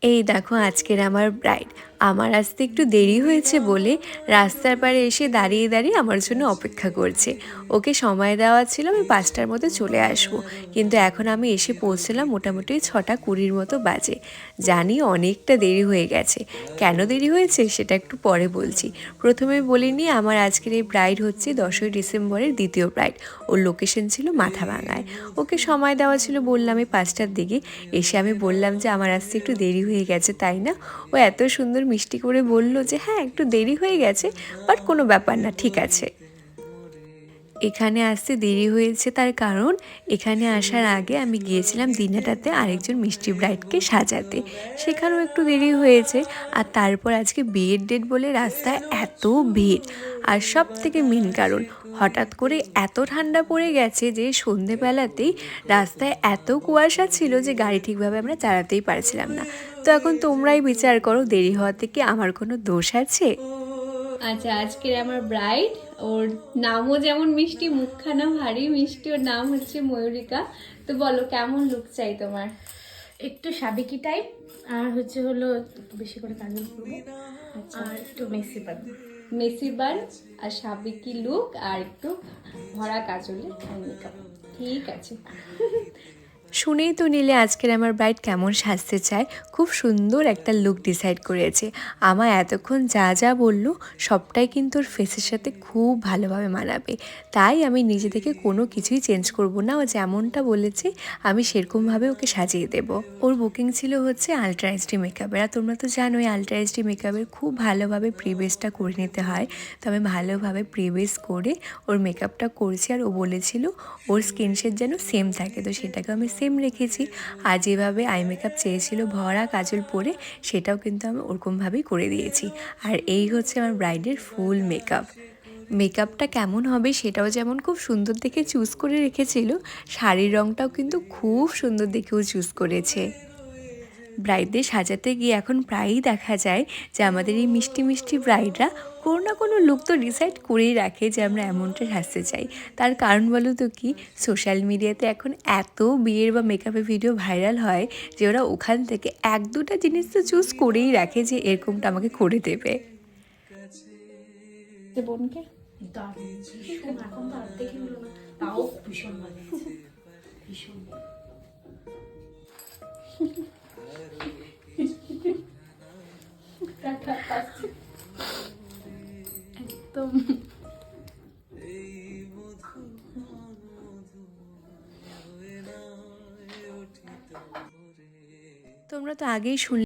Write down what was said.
এই দেখো আজকের আমার ব্রাইড। আমার আসতে একটু দেরি হয়েছে বলে রাস্তার পাড়ে এসে দাঁড়িয়ে দাঁড়িয়ে আমার জন্য অপেক্ষা করছে। ওকে সময় দেওয়া ছিল আমি 5টার মধ্যে চলে আসব, কিন্তু এখন আমি এসে পৌঁছলাম মোটামুটি 6:20 মতো বাজে। জানি অনেকটা দেরি হয়ে গেছে। কেন দেরি হয়েছে সেটা একটু পরে বলছি। প্রথমে বলিনি, আমার আজকের এই ব্রাইড হচ্ছে 10ই ডিসেম্বরের দ্বিতীয় ব্রাইড। ওর লোকেশন ছিল মাথাভাঙায়। ওকে সময় দেওয়া ছিল বললাম এই 5টার দিকে। এসে আমি বললাম যে আমার আসতে একটু দেরি হয়ে গেছে তাই না। ও এত সুন্দর মিষ্টি করে বলল যে হ্যাঁ একটু দেরি হয়ে গেছে, বাট কোনো ব্যাপার না, ঠিক আছে। এখানে আসতে দেরি হয়েছে তার কারণ এখানে আসার আগে আমি গিয়েছিলাম দিনাটাতে আরেকজন মিষ্টি ব্রাইডকে সাজাতে, সেখানেও একটু দেরি হয়েছে। আর তারপর আজকে বিয়ের ডেট বলে রাস্তায় এত ভিড়। আর সব থেকে মেন কারণ, হঠাৎ করে এত ঠান্ডা পড়ে গেছে যে সন্ধেবেলাতেই রাস্তায় এত কুয়াশা ছিল যে গাড়ি ঠিকভাবে আমরা চালাতেই পারছিলাম না। তো এখন তোমরাই বিচার করো দেরি হওয়াতে কি আমার কোনো দোষ আছে? আচ্ছা, আজকের আমার ব্রাইড, ওর নামও যেমন মিষ্টি, মুখখানা ভারী মিষ্টি। ওর নাম হচ্ছে ময়ূরিকা। তো বলো, কেমন লুক চাই তোমার? একটু সাবেকি টাইপ, আর হলো একটু বেশি করে কাজল করবো, আর একটু মেসি বানাবো। মেসি বান আর সাবেকি লুক আর একটু ভরা কাজলের আই মেকআপ। ঠিক আছে। শুনেই তো নিলে আজকের আমার ব্রাইড কেমন সাজতে চায়। খুব সুন্দর একটা লুক ডিসাইড করেছে। আমার এতক্ষণ যা যা বললো সবটাই কিন্তু ওর ফেসের সাথে খুব ভালোভাবে মানাবে। তাই আমি নিজে থেকে কোনো কিছুই চেঞ্জ করব না, ও যেমনটা বলেছে আমি সেরকমভাবে ওকে সাজিয়ে দেব। ওর বুকিং ছিল হচ্ছে আলট্রা এইচডি মেকআপের। আর তোমরা তো জানোই আলট্রা এইচডি মেকআপের খুব ভালোভাবে প্রিবেসটা করে নিতে হয়। তো আমি ভালোভাবে প্রিবেস করে ওর মেকআপটা করছি। আর ও বলেছিল ওর স্কিন শেড যেন সেম থাকে, তো সেটাকে আমি সেম রেখেছি। আর যেভাবে আই মেকআপ চেয়েছিল ভরা কাজল পরে, সেটাও কিন্তু আমি ওরকমভাবেই করে দিয়েছি। আর এই হচ্ছে আমার ব্রাইডের ফুল মেকআপ। মেকআপটা কেমন হবে সেটাও যেমন খুব সুন্দর দেখে চুজ করে রেখেছিল, শাড়ির রঙটাও কিন্তু খুব সুন্দর দেখেও চুজ করেছে। ব্রাইডদের সাজাতে গিয়ে এখন প্রায়ই দেখা যায় যে আমাদের এই মিষ্টি মিষ্টি ব্রাইডরা কোনো না কোনো লুক তো ডিসাইড করেই রাখে যে আমরা এমনটা সাজতে চাই। তার কারণ বলো তো কি, সোশ্যাল মিডিয়াতে এখন এত বিয়ের বা মেকআপের ভিডিও ভাইরাল হয় যে ওরা ওখান থেকে 1-2টা জিনিস তো চুজ করেই রাখে যে এরকমটা আমাকে করে দেবে। বোনকে ভীষণ, এখন তো আর দেখে হলো না, তাও ভীষণ ভালো লাগছে, ভীষণ। একদম। তোমরা তো আগেই শুনলে